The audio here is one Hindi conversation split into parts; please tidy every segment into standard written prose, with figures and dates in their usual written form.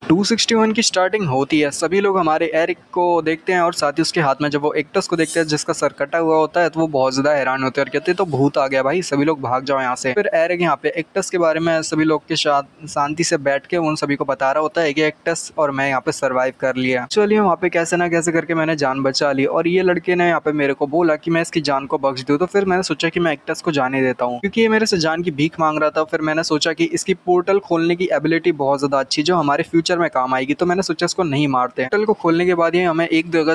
261 की स्टार्टिंग होती है। सभी लोग हमारे एरिक को देखते हैं और साथ ही उसके हाथ में जब वो एक्टस को देखते हैं जिसका सर कटा हुआ होता है तो वो बहुत ज़्यादा हैरान होते हैं और कहते हैं तो भूत आ गया भाई, सभी लोग भाग जाओ यहाँ से। फिर एरिक यहाँ पे एक्टस के बारे में सभी लोग के साथ शांति से बैठ के उन सभी को बता रहा होता है कि एक्टस और मैं यहाँ पे सर्वाइव कर लिया। चलिए वहाँ पे कैसे ना कैसे करके मैंने जान बचा ली और ये लड़के ने यहाँ पे मेरे को बोला कि मैं इसकी जान को बख्श दूँ। तो फिर मैंने सोचा कि मैं एक्टस को जाने देता हूँ क्योंकि ये मेरे से जान की भीख मांग रहा था। फिर मैंने सोचा कि इसकी पोर्टल खोलने की एबिलिटी बहुत ज़्यादा अच्छी जो हमारे फ्यूचर में काम आएगी, तो मैंने सोचा इसको नहीं मारते। पोर्टल को खोलने के बाद ये हमें एक जगह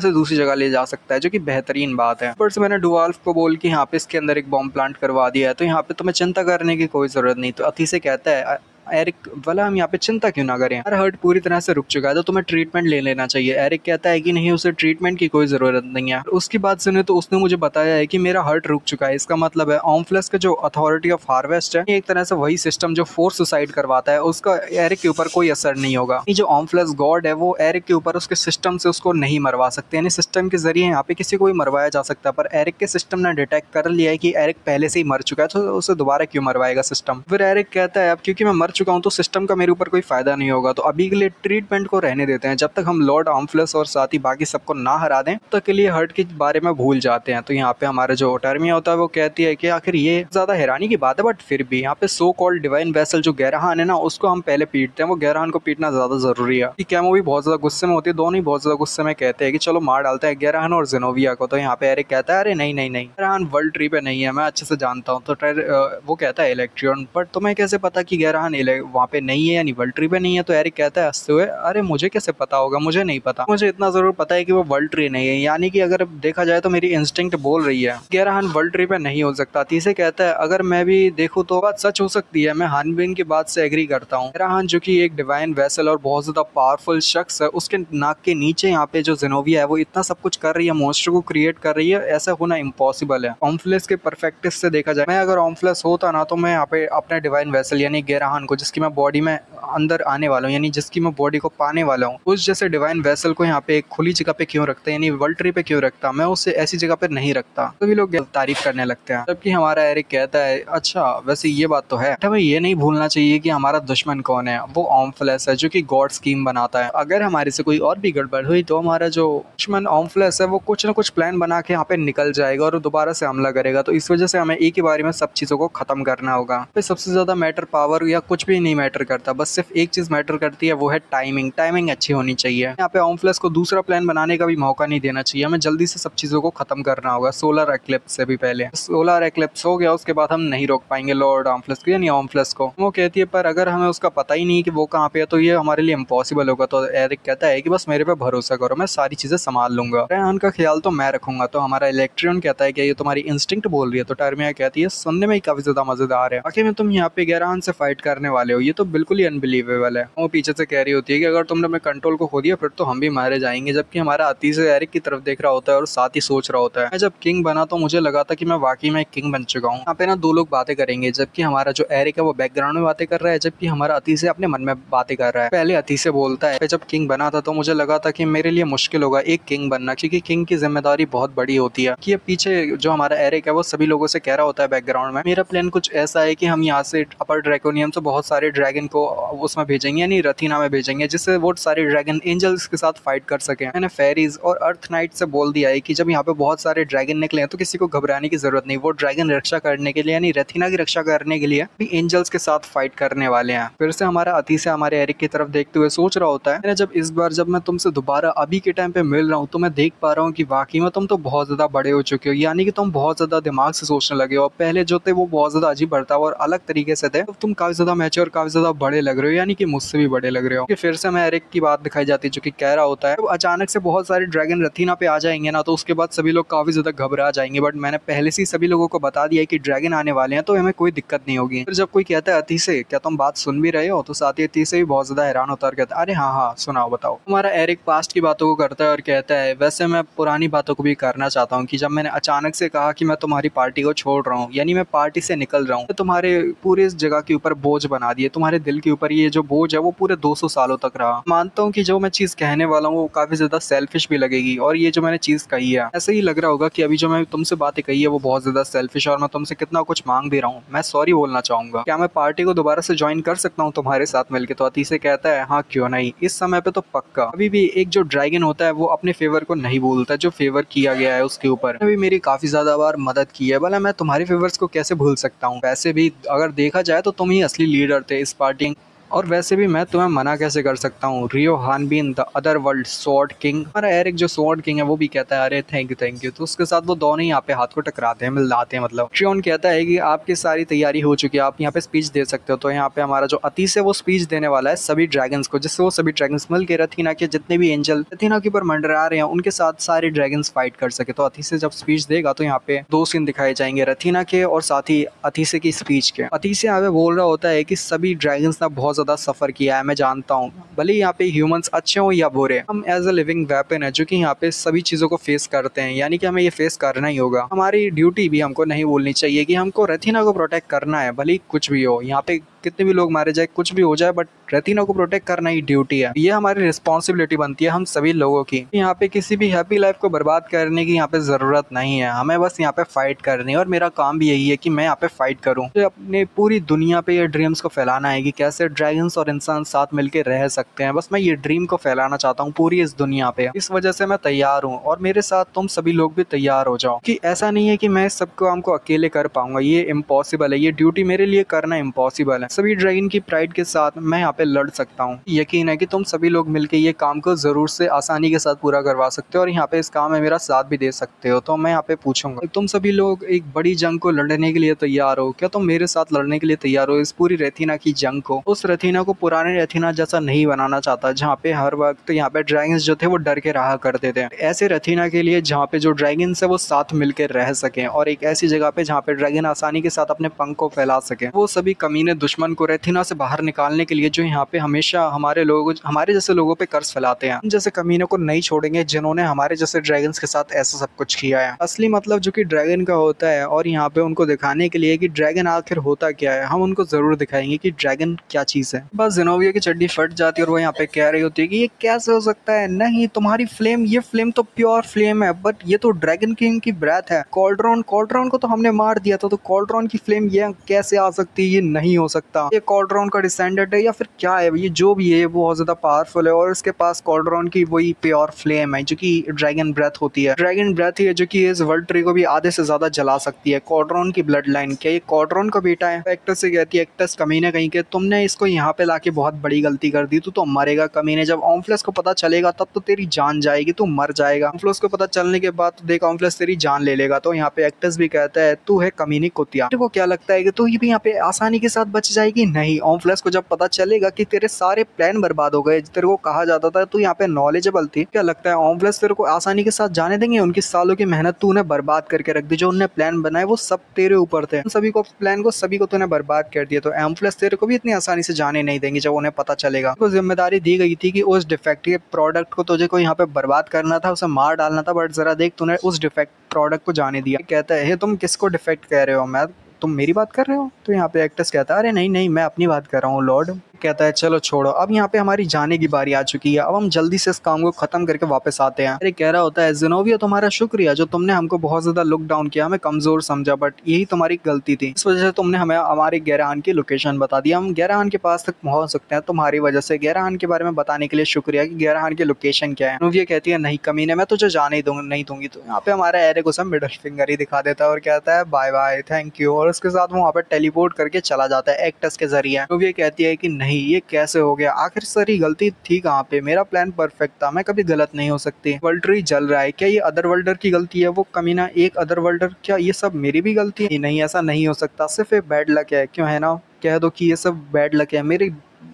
से दूसरी जगह ले जा सकता है जो कि बेहतरीन बात है। ऊपर से मैंने डुवाल्फ को बोल के यहाँ पे इसके अंदर एक बॉम्ब प्लांट करवा दिया है, तो यहाँ पे तुम्हें चिंता करने की कोई जरूरत नहीं। तो अति से कहता है एरिक वाला हम यहाँ पे चिंता क्यों ना करें, हर हर्ट पूरी तरह से रुक चुका है तो तुम्हें ट्रीटमेंट ले लेना चाहिए। एरिक कहता है कि नहीं, उसे ट्रीटमेंट की कोई ज़रूरत नहीं है। उसकी बात सुने तो उसने मुझे बताया है कि मेरा हर्ट रुक चुका है, इसका मतलब है ऑम्फ्लेस का जो अथॉरिटी ऑफ हार्वेस्ट है एक तरह से वही सिस्टम जो फोर्स सुसाइड करवाता है उसका एरिक के ऊपर कोई असर नहीं होगा। ये जो ऑम्फ्लेस गॉड है वो एरिक के ऊपर उसके सिस्टम से उसको नहीं मरवा सकते, यानी सिस्टम के जरिए यहाँ पे किसी को भी मरवाया जा सकता है। पर एरिक के सिस्टम ने डिटेक्ट कर लिया है कि एरिक पहले से ही मर चुका है तो उसे दोबारा क्यों मरवाएगा सिस्टम। फिर एरिक कहता है अब क्योंकि मैं मर चुका हूँ तो सिस्टम मेरे ऊपर कोई फायदा नहीं होगा, तो अभी के लिए ट्रीटमेंट को रहने देते हैं। जब तक हम लॉर्ड ऑम्फ्लेस और साथ ही बाकी सबको ना हरा दें तब तक के लिए हर्ट के बारे में भूल जाते हैं। तो यहाँ पे हमारे जो टर्मिया होता है वो कहती है कि आखिर ये ज्यादा हैरानी की बात है, बट फिर भी यहाँ पे सो कॉल्ड डिवाइन वेसल जो गैराहान है ना उसको हम पहले पीटते हैं। वो गैराहान को पीटना ज्यादा जरूरी है। कैमो भी बहुत ज्यादा गुस्से में होती है, दोनों ही बहुत ज्यादा गुस्से में कहते हैं कि चलो मार डालते हैं गैराहान और जेनोविया को। तो यहाँ पे एरिक कहता है अरे नहीं नहीं नहीं, गैराहान वर्ल्ड ट्री पे नहीं है, मैं अच्छे से जानता हूँ। तो वो कहता है इलेक्ट्रियन, बट तुम्हें कैसे पता कि गैराहान वहाँ पे नहीं है यानी वर्ल्ड ट्री पे नहीं है। तो एरिक कहता है हंसते हुए अरे मुझे कैसे पता होगा, मुझे नहीं पता, मुझे इतना जरूर पता है कि वो वर्ल्ड ट्री नहीं है, यानी कि अगर देखा जाए तो मेरी इंस्टिंक्ट बोल रही है गैराहान वर्ल्ड ट्री पे नहीं हो सकता। तीसरे कहता है अगर मैं भी देखूं तो बात सच हो सकती है, मैं हानबिन की बात से एग्री करता हूँ। गैराहान जो कि एक डिवाइन वेसल और बहुत ज्यादा पावरफुल शख्स है, उसके नाक के नीचे यहाँ पे जो जेनोविया है वो इतना सब कुछ कर रही है, मॉन्स्टर को क्रिएट कर रही है, ऐसा होना इम्पॉसिबल है। ऑम्फ्लेस के परफेक्टिव से देखा जाए, मैं अगर ऑम्फ्लेस होता ना तो मैं यहाँ पे अपने डिवाइन वेसल यानी गैराहान को, जिसकी मैं बॉडी में अंदर आने वाला हूँ यानी जिसकी मैं बॉडी को पाने वाला हूँ, उस जैसे डिवाइन वेसल को यहाँ पे एक खुली जगह पे क्यों रखता है यानी वर्ल्ड ट्री पे क्यों रखता, मैं उसे ऐसी जगह पे नहीं रखता। तो भी लोग तारीफ करने लगते हैं, जबकि हमारा एरिक कहता है अच्छा वैसे ये बात तो है, हमें ये नहीं भूलना चाहिए कि हमारा दुश्मन कौन है, वो ऑम्फ्लेस है जो कि गॉड स्कीम बनाता है। अगर हमारे से कोई और भी गड़बड़ हुई तो हमारा जो दुश्मन ऑम्फ्लेस है वो कुछ ना कुछ प्लान बना के यहाँ पे निकल जाएगा और दोबारा से हमला करेगा। तो इस वजह से हमें एक ही बारी में सब चीजों को खत्म करना होगा। सबसे ज्यादा मैटर पावर या कुछ भी नहीं मैटर करता, बस सिर्फ एक चीज मैटर करती है, वो है टाइमिंग। टाइमिंग अच्छी होनी चाहिए। यहाँ पे ऑम्फ्लेस को दूसरा प्लान बनाने का भी मौका नहीं देना चाहिए, हमें जल्दी से सब चीजों को खत्म करना होगा सोलर एक्लिप्स से भी पहले। सोलर एक्लिप्स हो गया उसके बाद हम नहीं रोक पाएंगे लॉर्ड ऑम्फ्लेस को यानी ऑम्फ्लेस को। वो कहती है पर अगर हमें उसका पता ही नहीं कि वो कहाँ पे है तो ये हमारे लिए इम्पॉसिबल होगा। तो एरिक कहता है कि बस मेरे पे भरोसा करो, मैं सारी चीजें संभाल लूंगा, रेहान का ख्याल तो मैं रखूंगा। तो हमारा इलेक्ट्रियन कहता है कि ये तुम्हारी इंस्टिंक्ट बोल रही है। तो टर्मिया कहती है सुनने में ही काफी ज्यादा मजेदार है, आखिर में तुम यहाँ पे गैराहान से फाइट करने वाले हो, ये तो बिल्कुल ही अनबिलीवेबल है। वो पीछे से कह रही होती है कि अगर तुमने अपने कंट्रोल को खो दिया फिर तो हम भी मारे जाएंगे। जबकि हमारा अति से एरिक की तरफ देख रहा होता है और साथ ही सोच रहा होता है मैं जब किंग बना तो मुझे लगा था कि मैं वाकई में किंग बन चुका हूँ। यहाँ पे ना दो लोग बातें करेंगे, जबकि हमारा जो एरिक है वो बैकग्राउंड में बातें कर रहा है, जबकि हमारा अति से अपने मन में बातें कर रहा है। पहले अति से बोलता है जब किंग बना था तो मुझे लगा था कि मेरे लिए मुश्किल होगा एक किंग बनना, क्योंकि किंग की जिम्मेदारी बहुत बड़ी होती है। कि पीछे जो हमारा एरिक है वो सभी लोगों से कह रहा होता है बैकग्राउंड में मेरा प्लान कुछ ऐसा है कि हम यहाँ से अपर ड्रैकोनियम से बहुत सारे ड्रैगन को उसमें भेजेंगे यानी रथीना में भेजेंगे, जिससे वो सारे ड्रैगन एंजल्स के साथ फाइट कर सके। मैंने फेरीज और अर्थ नाइट से बोल दिया है कि जब यहाँ पे बहुत सारे ड्रैगन निकले हैं तो किसी को घबराने की जरूरत नहीं, वो ड्रैगन रक्षा करने के लिए यानी रथीना की रक्षा करने के लिए भी एंजल्स के साथ फाइट करने वाले हैं। फिर से हमारा अति से हमारे एरिक की तरफ देखते हुए सोच रहा होता है मैंने जब इस बार जब मैं तुमसे दोबारा अभी के टाइम पे मिल रहा हूँ तो मैं देख पा रहा हूँ कि वाकई में तुम तो बहुत ज्यादा बड़े हो चुके हो, यानी कि तुम बहुत ज्यादा दिमाग से सोचने लगे हो। पहले जो थे वो बहुत ज्यादा अजीब बर्ताव और अलग तरीके से थे, तो तुम काफी ज्यादा मैच्योर काफी ज्यादा बड़े लग रहे हो, यानी कि मुझसे भी बड़े लग रहे हो। फिर से मैं एरिक की बात दिखाई जाती है जो कि कह रहा होता है तो अचानक से बहुत सारे ड्रैगन रथीना पे आ जाएंगे ना तो उसके बाद सभी लोग काफी ज्यादा घबरा जाएंगे, बट मैंने पहले से ही सभी लोगों को बता दिया कि ड्रैगन आने वाले हैं तो हमें कोई दिक्कत नहीं होगी। फिर जब कोई कहता है अति से क्या तुम बात सुन भी रहे हो, तो साथ ही अति से भी बहुत ज्यादा हैरान होता है और कहता है अरे हाँ हाँ सुनाओ बताओ। हमारा एरिक पास्ट की बातों को करता है और कहता है वैसे मैं पुरानी बातों को भी करना चाहता हूँ कि जब मैंने अचानक से कहा कि मैं तुम्हारी पार्टी को छोड़ रहा हूँ यानी मैं पार्टी से निकल रहा हूँ, तो तुम्हारे पूरे इस जगह के ऊपर बोझ बना दिए, तुम्हारे दिल के ऊपर ये जो बोझ है वो पूरे 200 सालों तक रहा। मानता हूँ कि जो मैं चीज कहने वाला हूँ वो काफी ज्यादा सेल्फिश भी लगेगी, और ये जो मैंने चीज कही है ऐसे ही लग रहा होगा कि अभी जो मैं तुमसे बातें कही है वो बहुत ज्यादा सेल्फिश, और मैं तुमसे कितना कुछ मांग भी रहा हूँ। मैं सॉरी बोलना चाहूंगा, क्या मैं पार्टी को दोबारा से ज्वाइन कर सकता हूँ तुम्हारे साथ मिलकर? तो अतीसे कहता है हाँ क्यों नहीं, इस समय पे तो पक्का। अभी भी एक जो ड्रैगन होता है वो अपने फेवर को नहीं भूलता, जो फेवर किया गया है उसके ऊपर भी मेरी काफी ज्यादा बार मदद की है, भला मैं तुम्हारे फेवर्स को कैसे भूल सकता हूँ? वैसे भी अगर देखा जाए तो तुम ही असली लीडर थे इस पार्टी, और वैसे भी मैं तुम्हें मना कैसे कर सकता हूँ? Rio Hanbin the other world sword king, हमारा एरिक जो स्वॉर्ड किंग है वो भी कहता है अरे थैंक यू। तो उसके साथ वो दोनों ही यहाँ पे हाथ को टकराते हैं, मिलाते हैं मतलब। ट्रियोन कहता है कि आपकी सारी तैयारी हो चुकी है, आप यहाँ पे स्पीच दे सकते हो। तो यहाँ पे हमारा जो अतीस है वो स्पीच देने वाला है सभी ड्रैगन्स को, जिससे वो सभी ड्रैगन्स मिल के रथीना के जितने भी एंजल रथीना के ऊपर मंडरा रहे हैं उनके साथ सारे ड्रैगन्स फाइट कर सके। तो अतीसे जब स्पीच देगा तो यहाँ पे दो सीन दिखाए जाएंगे, रथीना के और साथ ही अतीसे की स्पीच के। अतीसे यहाँ पे बोल रहा होता है कि सभी ड्रैगन्स ने बहुत ज्यादा सफर किया है, मैं जानता हूँ, भले यहाँ पे ह्यूमंस अच्छे हो या बुरे, हम एज अ लिविंग वेपन है जो कि यहाँ पे सभी चीजों को फेस करते हैं, यानी कि हमें ये फेस करना ही होगा। हमारी ड्यूटी भी हमको नहीं भूलनी चाहिए कि हमको रथीना को प्रोटेक्ट करना है, भले ही कुछ भी हो, यहाँ पे कितने भी लोग मारे जाए, कुछ भी हो जाए, बट रथीना को प्रोटेक्ट करना ही ड्यूटी है। ये हमारी रिस्पॉन्सिबिलिटी बनती है हम सभी लोगों की। यहाँ पे किसी भी हैप्पी लाइफ को बर्बाद करने की यहाँ पे जरूरत नहीं है, हमें बस यहाँ पे फाइट करनी है, और मेरा काम भी यही है कि मैं यहाँ पे फाइट करूँ। तो अपने पूरी दुनिया पे ये ड्रीम्स को फैलाना है कि कैसे ड्रैगन्स और इंसान साथ मिलकर रह सकते हैं। बस मैं ये ड्रीम को फैलाना चाहता हूँ पूरी इस दुनिया पे, इस वजह से मैं तैयार हूँ, और मेरे साथ तुम सभी लोग भी तैयार हो जाओ। कि ऐसा नहीं है कि मैं सब काम को अकेले कर पाऊंगा, ये इम्पॉसिबल है, ये ड्यूटी मेरे लिए करना इम्पॉसिबल है। सभी ड्रैगन की प्राइड के साथ मैं यहाँ पे लड़ सकता हूँ। यकीन है कि तुम सभी लोग मिलकर ये काम को जरूर से आसानी के साथ पूरा करवा सकते हो, और यहाँ पे इस काम में मेरा साथ भी दे सकते हो। तो मैं यहाँ पे पूछूंगा, तुम सभी लोग एक बड़ी जंग को लड़ने के लिए तैयार हो? क्या तुम मेरे साथ लड़ने के लिए तैयार हो इस पूरी रथीना की जंग को? उस रथीना को पुराने रथीना जैसा नहीं बनाना चाहता, जहाँ पे हर वक्त यहाँ पे ड्रैगन्स जो थे वो डर के रहा करते थे। ऐसे रथीना के लिए जहाँ पे जो ड्रैगन्स है वो साथ मिलकर रह सके, और एक ऐसी जगह पे जहाँ पे ड्रैगन आसानी के साथ अपने पंख को फैला सके। वो सभी कमीने दुश्मन को रथीना से बाहर निकालने के लिए जो यहाँ पे हमेशा हमारे जैसे लोगों पे कर्ज फैलाते हैं, जैसे कमीनों को नहीं छोड़ेंगे जिन्होंने हमारे जैसे ड्रैगन्स के साथ ऐसा सब कुछ किया है। असली मतलब जो कि ड्रैगन का होता है, और यहाँ पे उनको दिखाने के लिए कि ड्रैगन आखिर होता क्या है, हम उनको जरूर दिखाएंगे कि ड्रैगन क्या चीज है। बस ज़ेनोबिया की चड्डी फट जाती है और वो यहाँ पे कह रही होती है कि ये कैसे हो सकता है? नहीं, तुम्हारी फ्लेम, ये फ्लेम तो प्योर फ्लेम है, बट ये तो ड्रैगन किंग की ब्रेथ है। कॉल्ड्रॉन को तो हमने मार दिया था, तो कॉल्ड्रॉन की फ्लेम ये कैसे आ सकती है? ये नहीं हो सकता, ये कॉल्ड्रॉन का डिसेंडेंट है या फिर क्या है? ये जो भी है वो बहुत ज्यादा पावरफुल है, और इसके पास कॉल्ड्रॉन की वही प्योर फ्लेम है जो कि ड्रैगन ब्रेथ होती है। ड्रैगन ब्रेथ ही है जो कि इस वर्ल्ड ट्री को भी आधे से ज्यादा जला सकती है। कॉल्ड्रॉन की ब्लड लाइन, क्या ये कॉल्ड्रॉन का बेटा है? एक्टस से कहती है, एक्टस कमीने कहीं के, तुमने इसको यहाँ पे लाके बहुत बड़ी गलती कर दी, तू तो मरेगा कमीने। जब ऑम्फ्लेस को पता चलेगा तब तो तेरी जान जाएगी, तू मर जाएगा। ऑम्फ्लेस को पता चलने के बाद तो देख ऑम्फ्लेस तेरी जान ले लेगा। तो यहाँ पे एक्टस भी कहता है, तू है कमीनी कुतिया, तेरे को क्या लगता है कि तू भी यहाँ पे आसानी के साथ बच जाएगी? नहीं, ऑम्फ्लेस को जब पता चलेगा कि तेरे सारे प्लान बर्बाद हो गए, तेरे को कहा जाता था तू यहाँ पे नॉलेजेबल थी, क्या लगता है ऑम्फ्लेस तेरे को आसानी के साथ जाने देंगे? उनकी सालों की मेहनत तूने बर्बाद करके रख दी, जो उन्होंने प्लान बनाए वो सब तेरे ऊपर थे, सभी को प्लान को सभी को तूने बर्बाद कर दिया। तो ऑम्फ्लेस तेरे को भी इतनी आसानी से जाने नहीं देंगे जब उन्हें पता चलेगा। तो जिम्मेदारी दी गई थी कि उस डिफेक्टिव प्रोडक्ट को तुझे को यहाँ पे बर्बाद करना था, उसे मार डालना था, बट जरा देख तूने उस डिफेक्ट प्रोडक्ट को जाने दिया। कहता है तुम किसको डिफेक्ट कह रहे हो? मैं, तुम मेरी बात कर रहे हो? तो यहाँ पे एक्टस कहता है, अरे नहीं नहीं, मैं अपनी बात कर रहा हूँ लॉर्ड। कहता है चलो छोड़ो, अब यहाँ पे हमारी जाने की बारी आ चुकी है, अब हम जल्दी से इस काम को खत्म करके वापस आते हैं। अरे कह रहा होता है, ज़ेनोबिया तुम्हारा शुक्रिया जो तुमने हमको बहुत ज्यादा लुक डाउन किया, हमें कमजोर समझा, बट यही तुम्हारी गलती थी, इस वजह से तुमने हमें हमारे गैराहान की लोकेशन बता दी, हम गैराहान के पास तक पहुंच सकते हैं तुम्हारी वजह से। गैराहान के बारे में बताने के लिए शुक्रिया कि गैराहान की लोकेशन क्या है। ज़ेनोबिया कहती है, नहीं कमीने, मैं तुझे जाने नहीं दूंगी। तो यहाँ पे हमारा एरिक उसे मिडिल फिंगर ही दिखा देता है और कहता है बाय बाय, थैंक यू, और उसके साथ वो वहाँ पे टेलीपोर्ट करके चला जाता है एक्टस के जरिए। ज़ेनोबिया कहती है कि नहीं, ये कैसे हो गया? आखिर सारी गलती थी कहाँ पे? मेरा प्लान परफेक्ट था, मैं कभी गलत नहीं हो सकती। वर्ल्ड ट्री जल रहा है, क्या ये अदर वर्ल्डर की गलती है? वो कमीना एक अदर वर्ल्डर, क्या ये सब मेरी भी गलती है? नहीं, ऐसा नहीं हो सकता, सिर्फ एक बैड लक है। क्यों है ना, कह दो कि ये सब बैड लक है, मेरी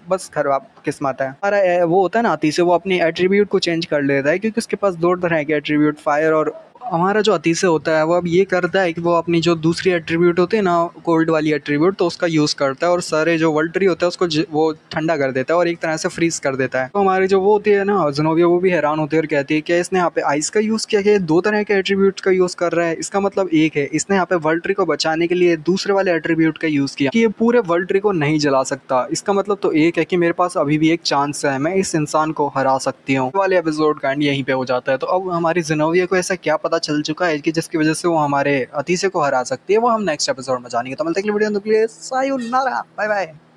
बस खराब किस्मत है। हमारा वो होता है ना आती से, वो अपनी एट्रीब्यूट को चेंज कर लेता है, क्योंकि उसके पास दो तरह के एट्रीब्यूट, फायर और हमारा जो अतिशय होता है वो अब ये करता है कि वो अपनी जो दूसरी एट्रीब्यूट होती है ना, कोल्ड वाली एट्रीब्यूट, तो उसका यूज़ करता है और सारे जो वर्ल्ड ट्री होता है उसको वो ठंडा कर देता है और एक तरह से फ्रीज कर देता है। तो हमारी जो वो होती है ना ज़ेनोबिया, वो भी हैरान होती है और कहती है कि इसने यहाँ पे आइस का यूज़ किया, कि दो तरह के एट्रीब्यूट का यूज़ कर रहा है, इसका मतलब एक है इसने यहाँ पे वर्ल्ड ट्री को बचाने के लिए दूसरे वाले एट्रीब्यूट का यूज़ किया कि ये पूरे वर्ल्ड ट्री को नहीं जला सकता। इसका मतलब तो एक है कि मेरे पास अभी भी एक चांस है, मैं इस इंसान को हरा सकती हूँ। वाले एपिसोड का एंड यहीं पे हो जाता है। तो अब हमारी ज़ेनोबिया को ऐसा क्या पता चल चुका है कि जिसकी वजह से वो हमारे अतिशय को हरा सकती है, वो हम नेक्स्ट एपिसोड में जानेंगे। तो मिलते हैं अगली वीडियो में, सायोनारा, बाय बाय।